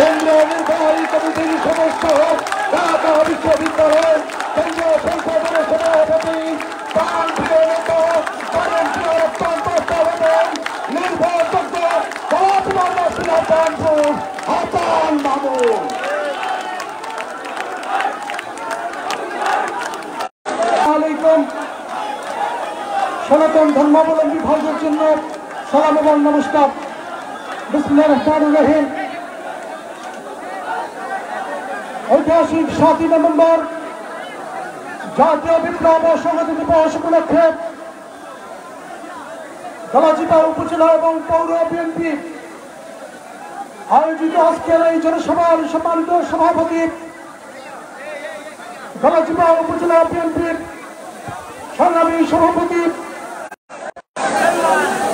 কেন্দ্রীয় নির্বাহী কমিটির সদস্য ঢাকা বিশ্ববিদ্যালয় কেন্দ্রীয় সংসদের সভাপতি প্রাণপ্রিয় নেতা প্রাণপ্রিয় অত্যন্ত নির্ভরযোগ্য হাসান মামুন। সনাতন ধর্মাবলম্বী ভাইদের জন্য সালাম এবং নমস্কার। বিসমিল্লাহির রহমানির রহিম। ঐতিহাসিক 7ই নভেম্বর জাতীয় বিপ্লব ও সংহতি দিবস উপলক্ষে গলাচিপা উপজেলা এবং পৌর বিএনপি আয়োজিত আজকের এই জনসভার সম্মানিত সভাপতি গলাচিপা উপজেলা বিএনপির সংগ্রামী সভাপতি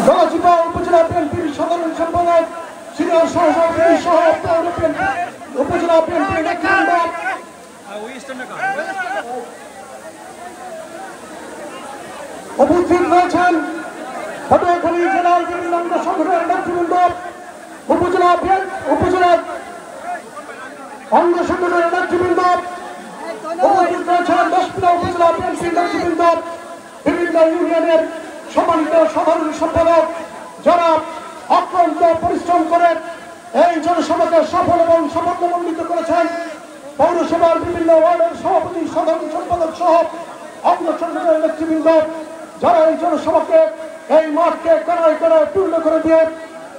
গলাচিপা উপজেলা বিএনপির সাধারণ সম্পাদক সিনিয়র সহসভাপতি সহ পৌর বিএনপি উপজেলা বিএনপির নেতৃবৃন্দ, উপস্থিত রয়েছেন পটুয়াখালী জেলার বিভিন্ন অঙ্গ সংগঠনের নেতৃবৃন্দ, উপজেলা অঙ্গ সংগঠনের নেতৃবৃন্দ, উপস্থিত রয়েছেন দশপুরা উপজেলা বিএনপির নেতৃবৃন্দ, বিভিন্ন ইউনিয়নের সম্মানিত সাধারণ সম্পাদক, যারা অক্লান্ত পরিশ্রম করে এই জনসভাকে সফল এবং সাফল্যমণ্ডিত করেছেন, পৌরসভার বিভিন্ন ওয়ার্ডের সভাপতি সাধারণ সম্পাদক সহ অঙ্গ সংগঠনের নেতৃবৃন্দ, যারা এই জনসভাকে এই মাঠকে কানায় কানায় পূর্ণ করে দিয়ে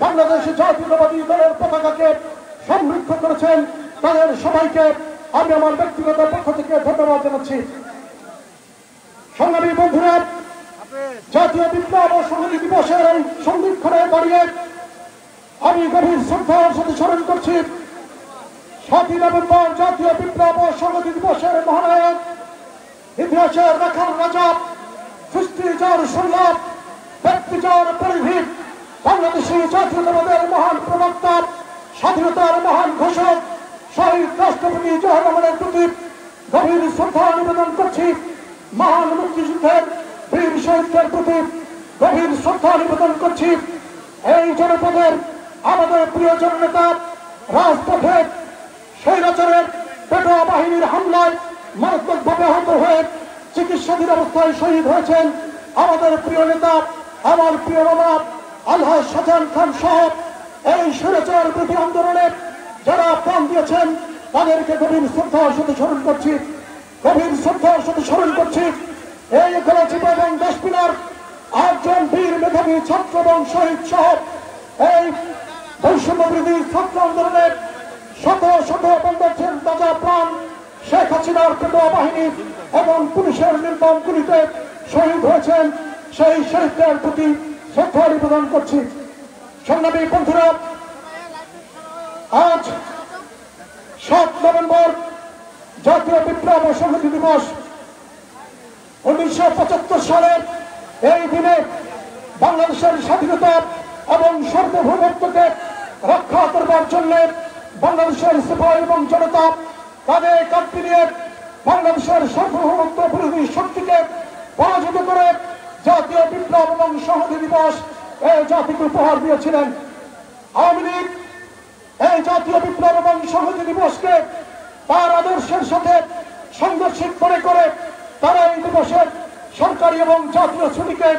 বাংলাদেশ জাতীয়তাবাদী দলের পতাকাকে সমৃদ্ধ করেছেন, তাদের সবাইকে আমি আমার ব্যক্তিগত পক্ষ থেকে ধন্যবাদ জানাচ্ছি। সংগ্রামী বন্ধুরা, জাতীয় বিপ্লব ও সংহতি দিবসের এই সন্ধিক্ষণে দাঁড়িয়ে আমি গভীর শ্রদ্ধার সাথে স্মরণ করছি 7ই নভেম্বর জাতীয় বিপ্লব ও সংহতি দিবসের মহানায়ক, ইতিহাসের রাখাল রাজা, সৃষ্টি যার সুলভ, ব্যক্তি যার পরিধিক, বাংলাদেশী জাতীয়তাবাদের মহান প্রবক্তা, স্বাধীনতার মহান ঘোষক শহীদ রাষ্ট্রপতি জিয়াউর রহমানের প্রতি গভীর শ্রদ্ধা নিবেদন করছি। মহান মুক্তিযুদ্ধের বীর শহীদদের প্রতি গভীর শ্রদ্ধা নিবেদন করছি। এই জনপদের আমাদের প্রিয় জননেতা রাজপথে স্বৈরাচারের পেটোয়া বাহিনীর হামলায় মারাত্মকভাবে আহত হয়ে চিকিৎসাধীন অবস্থায় শহীদ হয়েছেন আমাদের প্রিয় নেতা, আমার প্রিয় বাবা আলহাজ শাহজাহান খান সহ এই স্বৈরাচার বিরোধী আন্দোলনে যারা প্রাণ দিয়েছেন তাদেরকে গভীর শ্রদ্ধার সাথে স্মরণ করছি, গভীর শ্রদ্ধার সাথে স্মরণ করছি। এই গলাচিপা এবং দশপিনার 8জন বীর মেধাবী ছাত্র এবং শহীদ সহ এই বৈষম্য বিরোধী ছাত্র আন্দোলনের শত শত বাংলাদেশের তাজা প্রাণ শেখ হাসিনার পেটোয়া বাহিনী এবং পুলিশের নির্মম গুলিতে শহীদ হয়েছেন, সেই শহীদদের প্রতি শ্রদ্ধা নিবেদন করছি। সংগ্রামী বন্ধুরা, আজ 7 নভেম্বর জাতীয় বিপ্লব ও সংহতি দিবস। 1975 সালের এই দিনে বাংলাদেশের স্বাধীনতা এবং সার্বভৌমত্বকে রক্ষা করবার জন্য বাংলাদেশের সিপাহী এবং জনতা কাঁধে কাঁধ মিলিয়ে বাংলাদেশের সার্বভৌমত্ব বিরোধী শক্তিকে পরাজিত করে জাতীয় বিপ্লব এবং সংহতি দিবস এই জাতিকে উপহার দিয়েছিলেন। আওয়ামী লীগ এই জাতীয় বিপ্লব এবং সংহতি দিবসকে তার আদর্শের সাথে সাংঘর্ষিক মনে করে তারা এই দিবসের সরকারি এবং জাতীয় ছুটিকে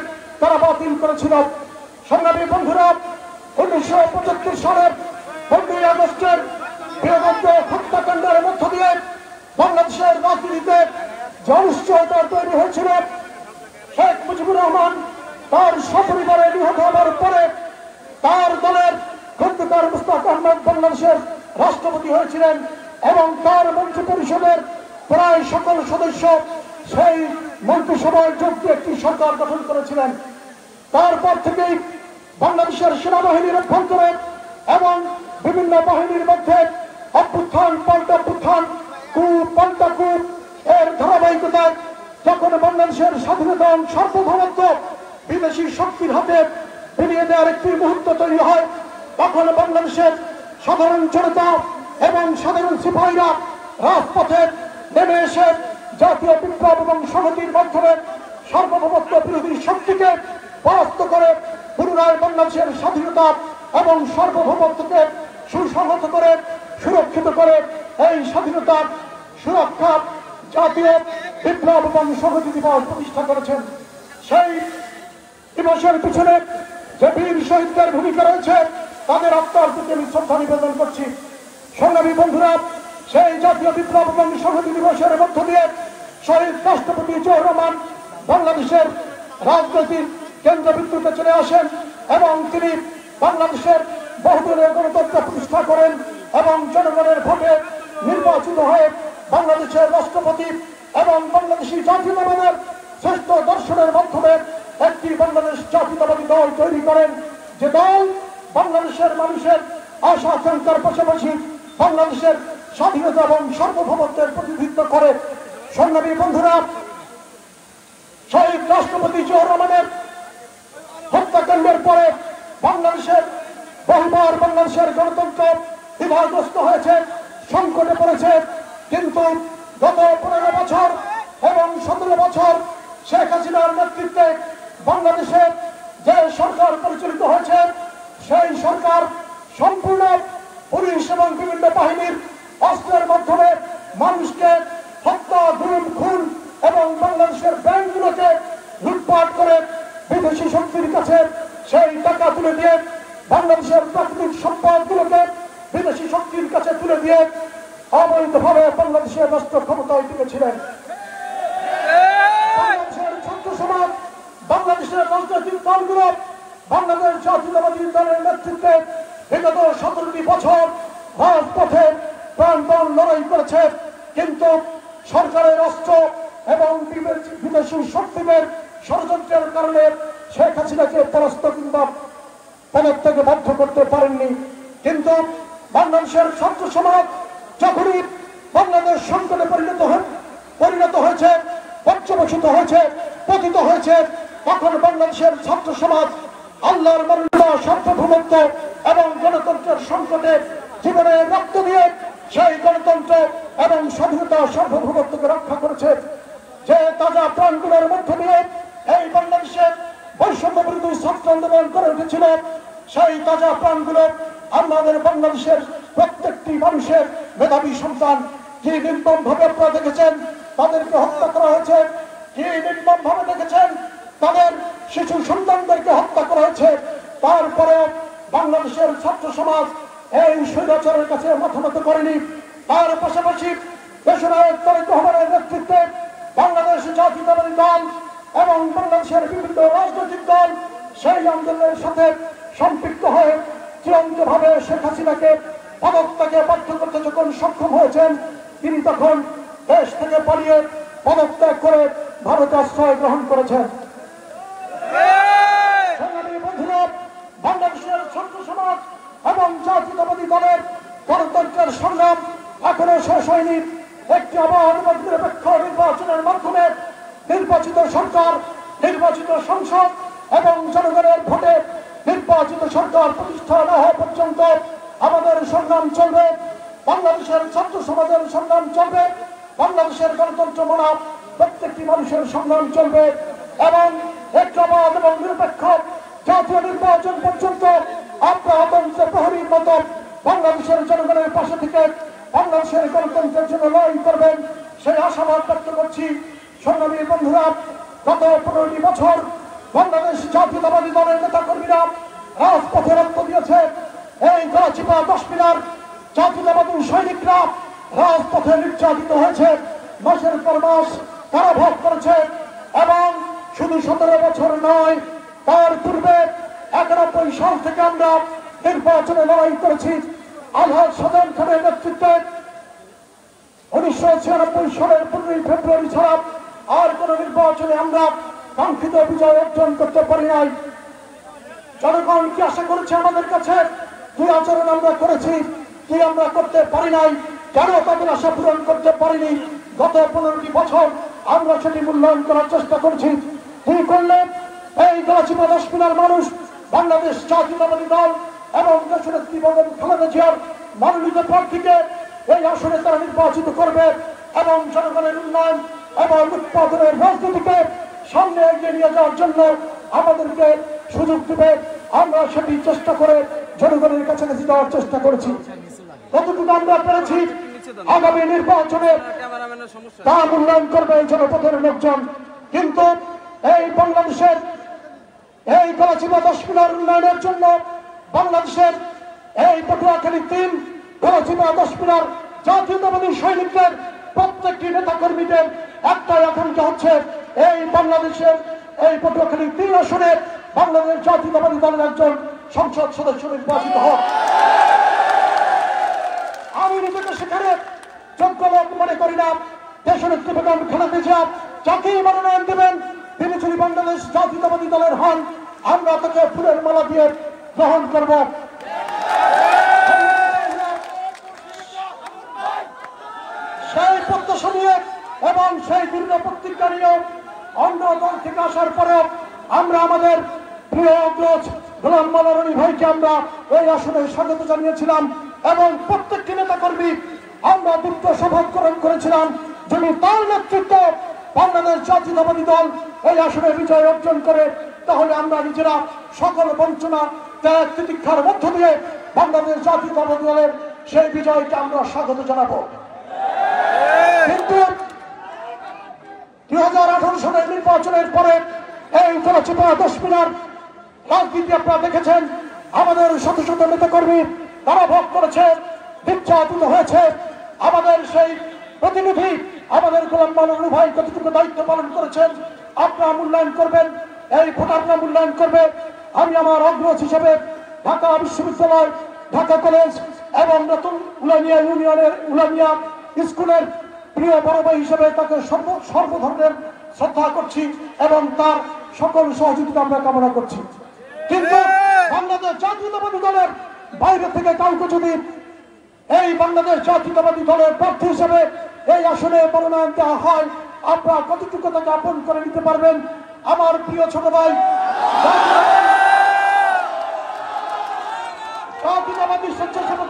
তারা বাতিল করেছিল। সংগ্রামী বন্ধুরা, 1975 সালের 15ই আগস্টের বৃহত্তর হত্যাকাণ্ডের মধ্য দিয়ে বাংলাদেশের রাজনীতিতে যে অনিশ্চয়তা তৈরি হয়েছিল, শেখ মুজিবুর রহমান তার সপরিবারে নিহত হওয়ার পরে তার দলের খন্দকার মুশতাক আহমেদ বাংলাদেশের রাষ্ট্রপতি হয়েছিলেন এবং তার মন্ত্রী পরিষদের প্রায় সকল সদস্য সেই মন্ত্রিসভায় যোগ দিয়ে একটি সরকার গঠন করেছিলেন। তারপর থেকেই বাংলাদেশের সেনাবাহিনীর অভ্যন্তরে এবং বিভিন্ন বাহিনীর মধ্যে অভ্যুত্থান পাল্টা অভ্যুত্থান, কূপ পাল্টা কূপ এর ধারাবাহিকতায় যখন বাংলাদেশের স্বাধীনতা এবং সার্বভৌমত্ব বিদেশি শক্তির হাতে বিলিয়ে দেওয়ার একটি মুহূর্ত তৈরি হয়, তখন বাংলাদেশের সাধারণ জনতা এবং সাধারণ সিপাহীরা রাজপথে নেমে এসে জাতীয় বিপ্লব এবং সংহতির মাধ্যমে সার্বভৌমত্ব বিরোধী শক্তিকে পরাস্ত করে পুনরায় বাংলাদেশের স্বাধীনতা এবং সার্বভৌমত্বকে সুসংহত করে সুরক্ষিত করে এই স্বাধীনতার সুরক্ষা জাতীয় বিপ্লব এবং সংহতি দিবস প্রতিষ্ঠা করেছেন। সেই দিবসের পিছনে যে বীর শহীদদের ভূমিকা রয়েছে তাদের আত্মার প্রতি আমি শ্রদ্ধা নিবেদন করছি। সংগ্রামী বন্ধুরা, সেই জাতীয় বিপ্লব এবং সংহতি দিবসের মধ্য দিয়ে শহীদ রাষ্ট্রপতি জিয়াউর রহমান বাংলাদেশের রাজনৈতিক কেন্দ্রবিন্দুতে চলে আসেন এবং তিনি বাংলাদেশের বহুদলীয় গণতন্ত্র প্রতিষ্ঠা করেন এবং জনগণের ভোটে নির্বাচিত হয়ে বাংলাদেশের রাষ্ট্রপতি এবং বাংলাদেশি জাতীয়তাবাদের শ্রেষ্ঠ দর্শনের মাধ্যমে একটি বাংলাদেশ জাতীয়তাবাদী দল তৈরি করেন, যে দল বাংলাদেশের মানুষের আশা আকাঙ্ক্ষার পাশাপাশি বাংলাদেশের স্বাধীনতা এবং সার্বভৌমত্বের প্রতিনিধিত্ব করে। সংগ্রামী বন্ধুরা, শহীদ রাষ্ট্রপতি জিয়াউর রহমানের হত্যাকাণ্ডের পরে বাংলাদেশের বহুবার বাংলাদেশের গণতন্ত্র বিভাগগ্রস্ত হয়েছে, সংকটে পড়েছে। কিন্তু গত 15 বছর এবং 17 বছর শেখ হাসিনার নেতৃত্বে বাংলাদেশে যে সরকার পরিচালিত হয়েছে সেই সরকার সম্পূর্ণ পুলিশ এবং বিভিন্ন বাহিনীর অস্ত্রের মাধ্যমে মানুষকে হত্যা, গুম, খুন এবং বাংলাদেশের ব্যাংকগুলোকে লুটপাট করে বিদেশি শক্তির কাছে সেই টাকা তুলে দিয়ে বাংলাদেশের প্রাকৃতিক সম্পদগুলোকে বিদেশি শক্তির কাছে তুলে দিয়ে অবৈধভাবে বাংলাদেশের রাষ্ট্র ক্ষমতায় টিকেছিলেন। বাংলাদেশের ছাত্র সমাজ, বাংলাদেশের রাজনৈতিক দলগুলো বাংলাদেশ জাতীয়তাবাদী দলের নেতৃত্বে বিগত 17টি বছর রাজপথে প্রাণপণ লড়াই করেছে, কিন্তু সরকারের অস্ত্র এবং বিদেশি শক্তিদের ষড়যন্ত্রের কারণে শেখ হাসিনাকে পরাস্ত কিংবা পদত্যাগে বাধ্য করতে পারেননি। কিন্তু বাংলাদেশের ছাত্র সমাজ যখনই বাংলাদেশ সংকটে পরিণত হয়েছে, পর্যবসিত হয়েছে, পতিত হয়েছে, তখন বাংলাদেশের ছাত্র সমাজ আল্লাহর মর্যাদা, সার্বভৌমত্ব এবং গণতন্ত্রের সংকটে জীবনে রক্ত দিয়ে সেই গণতন্ত্র এবং স্বাধীনতা সার্বভৌমত্বকে রক্ষা করেছে। যে তাজা প্রাণগুলোর মধ্য দিয়ে এই বাংলাদেশের বৈষম্য বিরোধী ছাত্র আন্দোলন করে উঠেছিল, সেই তাজা প্রাণগুলো আমাদের বাংলাদেশের প্রত্যেকটি মানুষের মেধাবী সন্তান। কি নির্মম ভাবে আপনারা দেখেছেন তাদেরকে হত্যা করা হয়েছে, কি নির্মম ভাবে দেখেছেন তাদের শিশু সন্তানদেরকে হত্যা করা হয়েছে। তারপরেও বাংলাদেশের ছাত্র সমাজ এই স্বৈরাচারের কাছে মাথা নত করেনি। তার পাশাপাশি দেশনায়ক তারেক রহমানের নেতৃত্বে বাংলাদেশ জাতীয়তাবাদী দল এবং বাংলাদেশের বিভিন্ন রাজনৈতিক দল সেই আন্দোলনের সাথে সম্পৃক্ত হয়ে চূড়ান্তভাবে শেখ হাসিনাকে পদত্যাগে বাধ্য করতে যখন সক্ষম হয়েছেন, তিনি তখন দেশ থেকে পালিয়ে পদত্যাগ করে ভারতে আশ্রয় গ্রহণ করেছেন। বন্ধুরা, বাংলাদেশের ছাত্র সমাজ এবং জাতীয়তাবাদী দলের গণতন্ত্রের সংগ্রাম এখনো শেষ হয়নি। একটি অবাধ এবং নিরপেক্ষ নির্বাচনের মাধ্যমে নির্বাচিত সরকার, নির্বাচিত সংসদ এবং জনগণের ভোটে নির্বাচিত সরকার প্রতিষ্ঠা না হওয়া পর্যন্ত আমাদের সংগ্রাম চলবে। বাংলাদেশের ছাত্র সমাজের সংগ্রাম চলবে, বাংলাদেশের গণতন্ত্র মানা প্রত্যেকটি মানুষের সংগ্রাম চলবে এবং একটি অবাধ এবং নিরপেক্ষ জাতীয় নির্বাচন পর্যন্ত আপনারা তন্ত্র প্রহরীর মতো বাংলাদেশের জনগণের পাশে থেকে বাংলাদেশের গণতন্ত্রের জন্য লড়াই করবেন সেই আশাবাদ ব্যক্ত করছি। সংগ্রামী বন্ধুরা, গত 15টি বছর বাংলাদেশ জাতীয়তাবাদী দলের নেতা কর্মীরা রাজপথে রক্ত দিয়েছে। এই গলাচিপা 10 মিনার জাতীয়তাবাদী সৈনিকরা রাজপথে নির্যাতিত হয়েছে, মাসের পর মাস কারাভোগ করেছে এবং শুধু 17 বছর নয়, তার পূর্বে 91 সাল থেকে আমরা নির্বাচনে লড়াই করেছি। আলহাজ সাজান খানের নেতৃত্বে 1996 সালের 15 ফেব্রুয়ারি ছাড়া আর কোন নির্বাচনে আমরা কাঙ্ক্ষিত বিজয় অর্জন করতে পারি নাই। জনগণ কি আশা করেছে আমাদের কাছে, কি আচরণ আমরা করেছি, কি আমরা করতে পারি নাই, কেন তাদের আশা পূরণ করতে পারিনি, গত 15টি বছর আমরা সেটি মূল্যায়ন করার চেষ্টা করছি। কি করলে এই গলাচিপা 10 মিনার মানুষ বাংলাদেশ জাতীয়তাবাদী দল এবং দেশনেত্রী বেগম খালেদা জিয়ার মনোনীত প্রার্থীকে এই আসনে তারা নির্বাচিত করবে এবং জনগণের উন্নয়ন এবং উৎপাদনের রাজনীতিকে সামনে এগিয়ে নিয়ে যাওয়ার জন্য আমাদেরকে সুযোগ দিবে। আমরা সেটি চেষ্টা করে জনগণের কাছাকাছি যাওয়ার চেষ্টা করেছি। কতটুকু আমরা পেরেছি আগামী নির্বাচনে তা মূল্যায়ন করবে এই জনপদের লোকজন। কিন্তু এই বাংলাদেশের এই গলাচিপা 10 মিনার উন্নয়নের জন্য বাংলাদেশের এই পটুয়াখালী 3 গলাচিপা 10 মিনার জাতীয়তাবাদী সৈনিকদের প্রত্যেকটি নেতা কর্মীদের একটাই আকাঙ্ক্ষা হচ্ছে এই বাংলাদেশের এই পটুয়াখালী 3 আসনে বাংলাদেশ জাতীয়তাবাদী দলের একজন সংসদ সদস্য নির্বাচিত হোক। আমি নিজেকে সেখানে যোগ্য লোক মনে করি না। দেশনেত্রী বেগম খালেদা জিয়া যাকে মনোনয়ন দেবেন তিনি যদি বাংলাদেশ জাতীয়তাবাদী দলের হন আমরা তাকে ফুলের মালা দিয়ে গ্রহণ করব। সেই প্রত্যাশা নিয়ে এবং সেই দীর্ঘ প্রতিজ্ঞা নিয়ে অন্য দল থেকে আসার পরেও আমরা আমাদের প্রিয় অগ্রজ গোলাম মাওলা রনি ভাইকে আমরা এই আসনে স্বাগত জানিয়েছিলাম এবং প্রত্যেকটি নেতা কর্মী আমরা দীপ্ত সভাগ্রহণ করেছিলাম। যদি তার নেতৃত্বে বাংলাদেশ জাতীয়তাবাদী দল এই আসনে বিজয় অর্জন করে তাহলে আমরা নিজেরা সকল বঞ্চনা ত্যাগ তিতিক্ষার মধ্য দিয়ে বাংলাদেশ জাতীয়তাবাদী দলের সেই বিজয়কে আমরা স্বাগত জানাবো। কিন্তু 2018 সালের নির্বাচনের পরে এই গলাচিপা 10 মিনার রাজনীতি আপনারা দেখেছেন আমাদের শত শত নেতা কর্মী তারা ভোগ করেছে, নির্যাতিত হয়েছে। আমাদের সেই প্রতিনিধি আমাদের গোলাম মাওলা রনি ভাই কতটুকু দায়িত্ব পালন করেছেন আপনারা মূল্যায়ন করবেন, এই ভোটাররা মূল্যায়ন করবে। আমি আমার অগ্রজ হিসেবে ঢাকা বিশ্ববিদ্যালয়, ঢাকা কলেজ এবং নতুন উলানিয়া ইউনিয়নের উলানিয়া স্কুলের প্রিয় বড় ভাই হিসেবে তাকে সর্বধর্মের শ্রদ্ধা করছি এবং তার সকল সহযোগিতা আমরা কামনা করছি। কিন্তু বাংলাদেশ জাতীয়তাবাদী দলের বাইরে থেকে কাউকে যদি এই বাংলাদেশ জাতীয়তাবাদী দলের প্রার্থী হিসেবে এই আসনে মনোনয়ন দেওয়া হয় আপনারা কতটুকু তাকে আপন করে নিতে পারবেন? আমার প্রিয় ছোট ভাই জাতীয়তাবাদী স্বেচ্ছাসেবক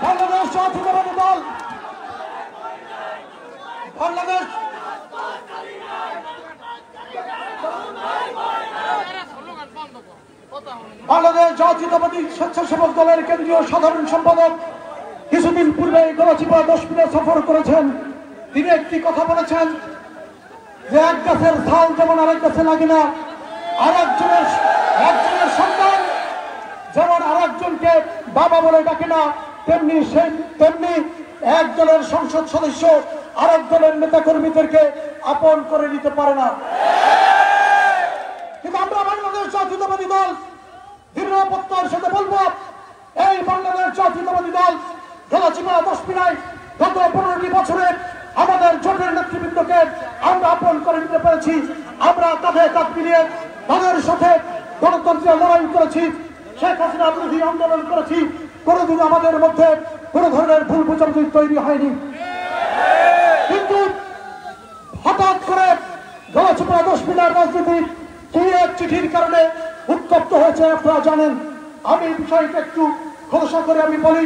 বাংলাদেশ জাতীয়তাবাদী দল বাংলাদেশ জাতীয়তাবাদী স্বেচ্ছাসেবক দলের কেন্দ্রীয় সাধারণ সম্পাদক কিছুদিন পূর্বে গলাচিপা 10 মিনার সফর করেছেন। তিনি একটি কথা বলেছেন যে এক গাছের ছাল যেমন আরেক গাছে লাগে না, একজনের সন্তান যেমন আরেকজনকে বাবা বলে ডাকে না, তেমনি এক দলের সংসদ সদস্য আরেক দলের নেতা কর্মীদেরকে আপন করে নিতে পারে না। কিন্তু আমরা বাংলাদেশ জাতীয়তাবাদী দল দৃঢ় প্রত্যয়ের সাথে বলবো এই বাংলাদেশ জাতীয়তাবাদী দল গলাচিপা 10 মিনায় গত 15টি বছরে আমাদের জোটের নেতৃবৃন্দকে আমরা আপন করে নিতে পেরেছি। আমরা কাঁধে কাঁধ মিলিয়ে তাদের সাথে গণতন্ত্রের লড়াই করেছি, শেখ হাসিনা বিরোধী আন্দোলন করেছি। কোনোদিন আমাদের মধ্যে কোনো ধরনের ভুল বোঝাবুঝি তৈরি হয়নি। কিন্তু হঠাৎ করে গলাচিপা 10 মিনার রাজনীতি কি এক চিঠির কারণে উত্তপ্ত হয়েছে আপনারা জানেন। আমি বিষয়টা একটু খোলসা করে আমি বলি,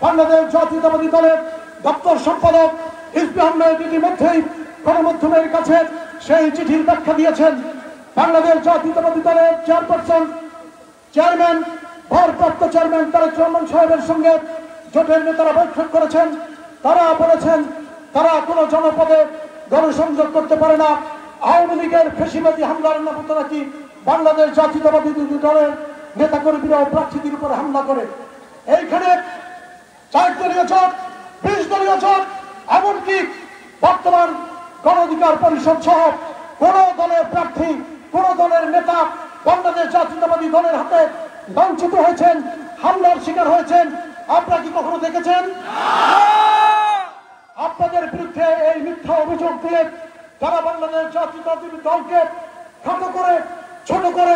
বাংলাদেশ জাতীয়তাবাদী দলের দপ্তর সম্পাদক ইসবি আহমেদ ইতিমধ্যেই গণমাধ্যমের কাছে সেই চিঠির ব্যাখ্যা দিয়েছেন। বাংলাদেশ জাতীয়তাবাদী দলের চেয়ারম্যান ভারপ্রাপ্ত চেয়ারম্যান তারেক রহমান সাহেবের সঙ্গে জোটের নেতারা বৈঠক করেছেন। তারা বলেছেন তারা কোনো জনপদে গণসংযোগ করতে পারে না। আওয়ামী লীগের ফেসিবাদী হামলার নামতে নাকি বাংলাদেশ জাতীয়তাবাদী দলের নেতা কর্মীরাও প্রার্থীদের উপরে হামলা করে। এইখানে 4 দলীয় জোট, 20 দলীয় জোট, এমনকি বর্তমান গণ অধিকার পরিষদ সহ কোন দলের প্রার্থী, কোন দলের নেতা বাংলাদেশ জাতীয়তাবাদী দলের হাতে বঞ্চিত হয়েছেন, হামলার শিকার হয়েছেন আপনারা কি কখনো দেখেছেন? আপনাদের বিরুদ্ধে এই মিথ্যা অভিযোগ দিয়ে যারা বাংলাদেশ জাতীয়তাবাদী দলকে খাটো করে, ছোট করে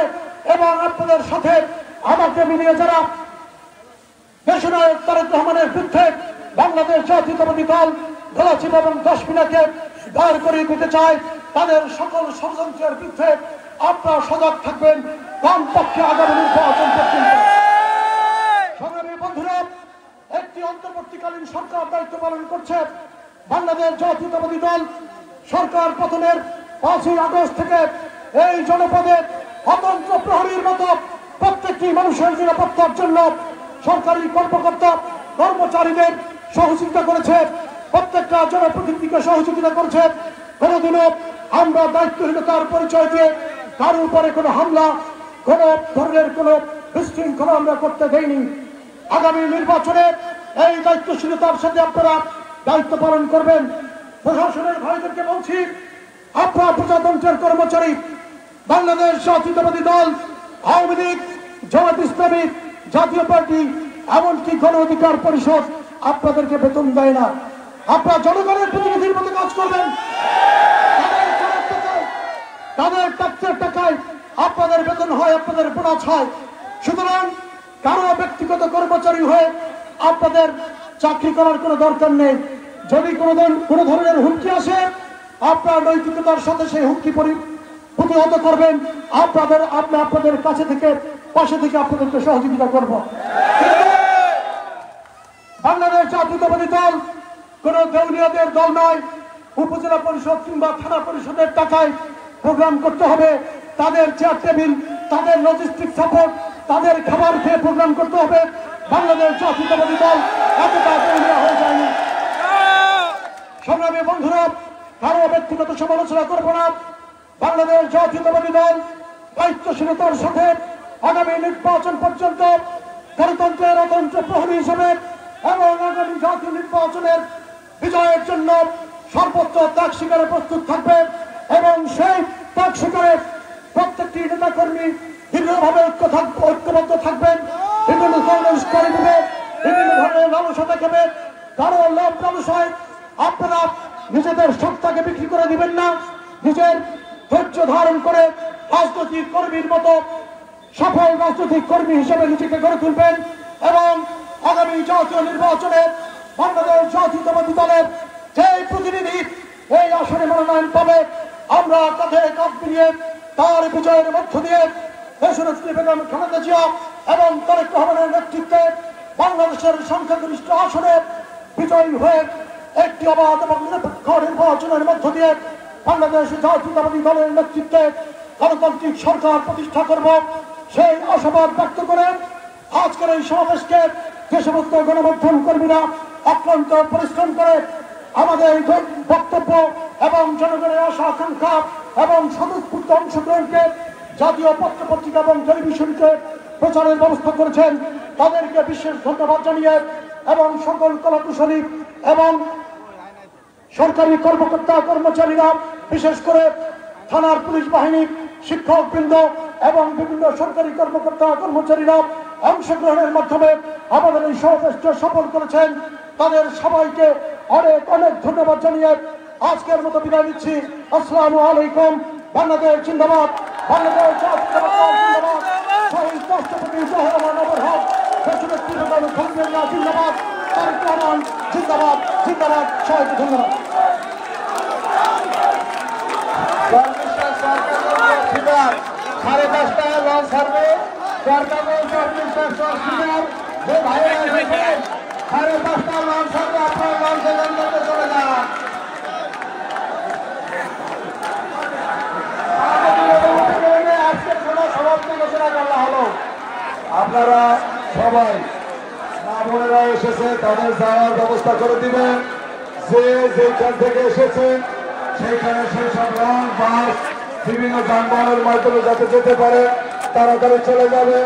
এবং আপনাদের সাথে আমাকে মিলিয়ে যারা দেশনায়ক তারেক রহমানের বিরুদ্ধে বাংলাদেশ জাতীয়তাবাদী দল গলাচিপা এবং 10 মিনাকে দাঁড় করিয়ে দিতে চায় তাদের সকল ষড়যন্ত্রের বিরুদ্ধে আপনারা সজাগ থাকবেন কমপক্ষে আগামী নির্বাচন পর্যন্ত। সংগ্রামী বন্ধুরা, একটি অন্তর্বর্তী অন্তর্বর্তীকালীন সরকার দায়িত্ব পালন করছে। বাংলাদেশ জাতীয়তাবাদী দল সরকার পতনের 5ই আগস্ট থেকে এই জনপদে অতন্ত্র প্রহরীর মতো প্রত্যেকটি মানুষের নিরাপত্তার জন্য সরকারি কর্মকর্তা কর্মচারীদের সহযোগিতা করেছে, প্রত্যেকটা জনপ্রতিনিধিকে সহযোগিতা করেছে। কোনোদিনও আমরা দায়িত্বহীনতার পরিচয় দিয়ে কারোর উপরে কোনো হামলা, কোন ধরনের কোনো বিশৃঙ্খলা আমরা করতে দেইনি। আগামী নির্বাচনে এই দায়িত্বশীলতার সাথে আপনারা দায়িত্ব পালন করবেন। প্রশাসনের ভাইদেরকে বলছি, আপনারা প্রজাতন্ত্রের কর্মচারী। বাংলাদেশ জাতীয়তাবাদী দল, আওয়ামী লীগ, জামায়াত ইসলামী, জাতীয় পার্টি, এমনকি গণ অধিকার পরিষদ আপনাদেরকে বেতন দেয় না। আপনারা জনগণের প্রতিনিধির মতো কাজ করবেন। তাদের ট্যাক্সের টাকায় আপনাদের বেতন হয়, আপনাদের বোনাস হয়। সুতরাং কারো ব্যক্তিগত কর্মচারী হয়ে আপনাদের চাকরি করার কোনো দরকার নেই। যদি কোনো ধরনের হুমকি আসে, আপনার নৈতিকতার সাথে সেই হুমকি প্রতিহত করবেন। আপনাদের পাশে থেকে আপনাদেরকে সহযোগিতা করব। বাংলাদেশ জাতীয়তাবাদী দল কোন দেউলিয়াদের দল নয়। উপজেলা পরিষদ কিংবা থানা পরিষদের টাকায় প্রোগ্রাম করতে হবে, তাদের চেয়ার টেবিল, তাদের লজিস্টিক সাপোর্ট, তাদের খাবার খেয়ে প্রোগ্রাম করতে হবে। বাংলাদেশ জাতীয়তাবাদী দল এতটা দেউলিয়া হয়ে যায়নি। সংগ্রামী বন্ধুরা, কারো ব্যক্তিগত সমালোচনা করব না। বাংলাদেশ জাতীয়তাবাদী দল দায়িত্বশীলতার সাথে আগামী নির্বাচন পর্যন্ত গণতন্ত্রের অতন্ত্র প্রহরী হিসেবে এবং আগামী জাতীয় নির্বাচনের বিজয়ের জন্য সর্বোচ্চ ত্যাগ স্বীকারে প্রস্তুত থাকবে এবং সেই ত্যাগ স্বীকারে প্রত্যেকটি নেতাকর্মী দৃঢ়ভাবে ঐক্যবদ্ধ থাকবেন। বিভিন্ন ধরনের করে দেবে, বিভিন্ন ধরনের লালসা দেখাবে, কারো লাভ লালসায় আপনারা নিজেদের সত্তাকে বিক্রি করে দিবেন না। নিজের ধৈর্য ধারণ করে রাজনৈতিক কর্মীর মতো সফল রাজনৈতিক কর্মী হিসেবে নিজেকে গড়ে তুলবেন এবং আগামী জাতীয় নির্বাচনে বাংলাদেশ জাতীয়তাবাদী দলের যে প্রতিনিধি এই আসনে মনোনয়ন পাবে, আমরা কাঁধে কাঁধ মিলিয়ে তার বিজয়ের মধ্য দিয়ে দেশনেত্রী বেগম খালেদা জিয়া এবং তারেক রহমানের নেতৃত্বে বাংলাদেশের সংখ্যাগরিষ্ঠ আসনে বিজয়ী হয়ে একটি অবাধ এবং নিরপেক্ষ নির্বাচনের মধ্য দিয়ে বাংলাদেশ জাতীয়তাবাদী দলের নেতৃত্বে গণতান্ত্রিক সরকার প্রতিষ্ঠা করব, সেই আশাবাদ ব্যক্ত করে আজকের এই সমাবেশকে যে সমস্ত গণমাধ্যম কর্মীরা অক্লান্ত পরিশ্রম করে আমাদের এই বক্তব্য এবং জনগণের আশা আকাঙ্ক্ষা এবং স্বতঃস্ফূর্ত অংশগ্রহণকে জাতীয় পত্র পত্রিকা এবং টেলিভিশনকে প্রচারের ব্যবস্থা করেছেন, তাদেরকে বিশেষ ধন্যবাদ জানিয়ে এবং সকল কলাকুশলী এবং সরকারি কর্মকর্তা কর্মচারীরা, বিশেষ করে থানার পুলিশ বাহিনী, শিক্ষকবৃন্দ এবং বিভিন্ন সরকারি কর্মকর্তা কর্মচারীরা অংশগ্রহণের মাধ্যমে আমাদের এই সমাবেশকে সফল করেছেন, তাদের সবাইকে অনেক অনেক ধন্যবাদ জানিয়ে আজকের মতো বিদায় নিচ্ছি। আসসালামু আলাইকুম। বাংলাদেশ জিন্দাবাদ, বাংলাদেশ জাতীয়তাবাদী দল জিন্দাবাদ, শহীদ রাষ্ট্রপতি জিয়াউর রহমান অমর, দেশনেত্রী বেগম খালেদা জিয়া জিন্দাবাদ, তারেক রহমান জিন্দাবাদ, জিন্দাবাদ। সবাইকে ধন্যবাদ। সাড়ে 10টায় লঞ্চ ছাড়বে, সরকারের যে ভাইয়েরা এসেছেন 5:30 লঞ্চ ছাড়বে, আপনার লঞ্চে জন্য চলে যান। আজকের কোনো সমাপ্তি ঘোষণা করা হলো। আপনারা সবাই মা বোনেরা এসেছে, তাদের যাওয়ার ব্যবস্থা করে দিবেন। যে যেখান থেকে এসেছেন সেইখানে সেই সব লঞ্চ, বাস, বিভিন্ন যানবাহনের মাধ্যমে যাতে যেতে পারে তাড়াতাড়ি চলে যাবে।